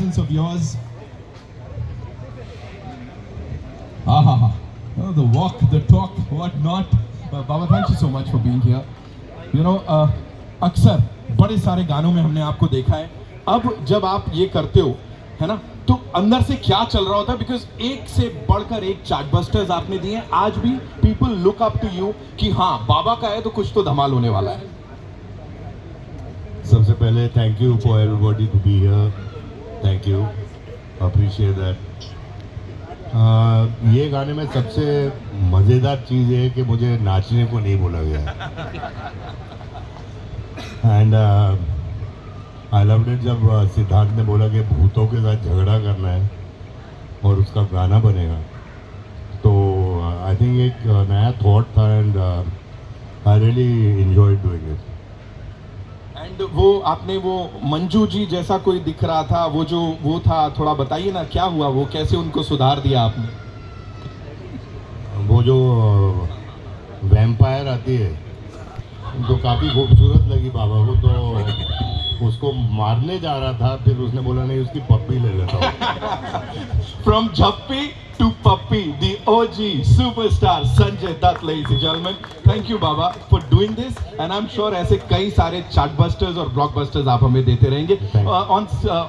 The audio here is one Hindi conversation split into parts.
presence of yours. Ah, the walk, the talk, what not. Baba, thank you so much for being here. You know, अक्सर बड़े सारे गानों में हमने आपको देखा है. अब जब आप ये करते हो, है ना, तो अंदर से क्या चल रहा होता है? बिकॉज एक से बढ़कर एक चार्टबस्टर्स आपने दिए हैं. आज भी people look up to you कि हाँ, बाबा का है तो कुछ तो धमाल होने वाला है. सबसे पहले thank you for everybody to be here. Thank you, appreciate that. ये गाने में सबसे मज़ेदार चीज़ है कि मुझे नाचने को नहीं बोला गया. एंड आई लव्ड इट जब सिद्धार्थ ने बोला कि भूतों के साथ झगड़ा करना है और उसका गाना बनेगा. तो आई थिंक एक नया थॉट था and I really enjoyed doing it. And वो आपने वो मंजू जी जैसा कोई दिख रहा था, वो जो वो था, थोड़ा बताइए ना क्या हुआ, वो कैसे उनको सुधार दिया आपने? वो जो वैम्पायर आती है तो काफ़ी खूबसूरत लगी बाबा को, तो उसको मारने जा रहा था, फिर उसने बोला नहीं उसकी पप्पी ले लेता हूँ. From Jhappi to Pappi, the OG superstar Sanjay Dutt, ladies and gentlemen. Thank you, Baba, for doing this. And I'm sure ऐसे कई सारे chartbusters और blockbusters आप हमें देते रहेंगे.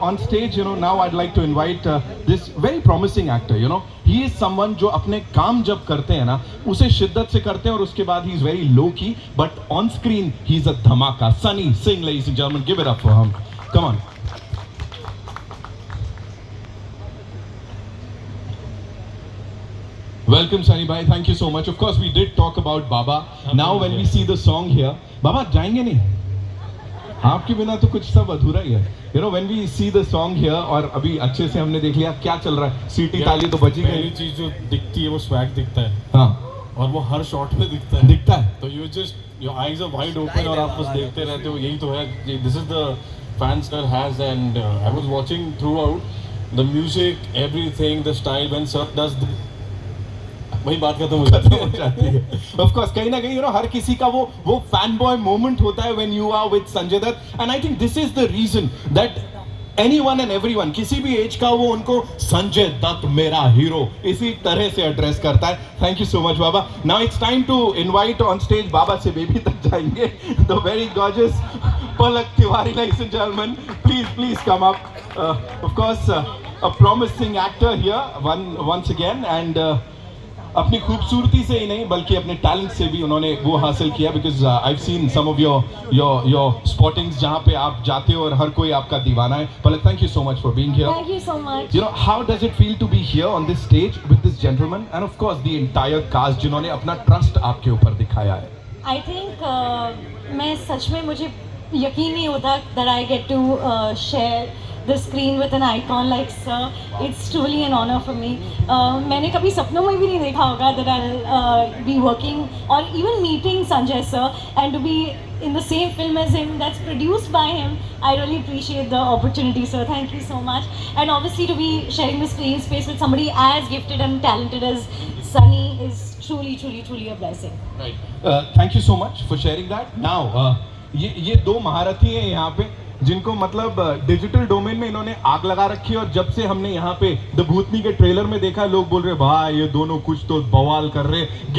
On stage, you know, now I'd like to invite this very promising actor. You know, he is someone जो अपने काम जब करते हैं ना, उसे शिद्दत से करते हैं और उसके बाद he is very low key, but on screen he is a धमाका. Sunny Singh, ladies and gentlemen, give it up for him. Come on. Welcome, Sunny Bhai. Thank you so much. Of course, we did talk about Baba. Now, when we see the song here, Baba, जाएंगे नहीं? आपके बिना तो कुछ सब अधूरा ही है. You know, when we see the song here, और अभी अच्छे से हमने देख लिया क्या चल रहा है. सीटी ताली तो बजी गई. पहली चीज जो दिखती है वो स्वैग दिखता है. हाँ. और वो हर शॉट में दिखता है. दिखता है. तो you just your eyes are wide open और आप बस देखते रहते हो. यही तो है. This is the fan sir has and I was watching throughout the music, everything, the style when sir does वही बात खत्म हो जाती है. Of course, कहीं ना कहीं, you know, हर किसी का वो फैन बॉय मोमेंट होता है when you are with Sanjay Dutt, and I think this is the reason that anyone and everyone, किसी भी एज का वो उनको संजय दत्त मेरा हीरो इसी तरह से एड्रेस करता है. Thank you so much Baba. Now it's time to invite on stage, Baba से बेबी तक जाएंगे, the very gorgeous Palak Tiwari, ladies and gentlemen. Please come up. Of course, a promising actor here once again, and अपनी खूबसूरती से ही नहीं बल्कि अपने टैलेंट से भी उन्होंने वो हासिल किया. Because I seen some of your spottings जहाँ पे आप जाते हो और हर कोई आपका दीवाना है. Palak, thank you so much for being here. Thank you so much. You know, how does it feel to be here on this stage with this gentleman and of course the entire cast जिन्होंने अपना ट्रस्ट आपके ऊपर दिखाया है? I think मैं सच में मुझे यकीन नहीं होता that I get to share the screen with an icon like sir. It's truly an honor for me. मैंने कभी सपनों में भी नहीं देखा होगा that I'll be working or even meeting Sanjay sir and to be in the same film as him that's produced by him. I really appreciate the opportunity, sir. Thank you so much. And obviously to be sharing the screen space with somebody as gifted and talented as Sunny is truly a blessing. Right. Thank you so much for sharing that. Now, ये दो महारथी हैं यहाँ पे जिनको मतलब डिजिटल डोमेन में इन्होंने आग लगा रखी है. और जब से हमने यहाँ पे द भूतनी के ट्रेलर में देखा, लोग बोल रहे भाई ये दोनों कुछ तो बवाल कर रहे.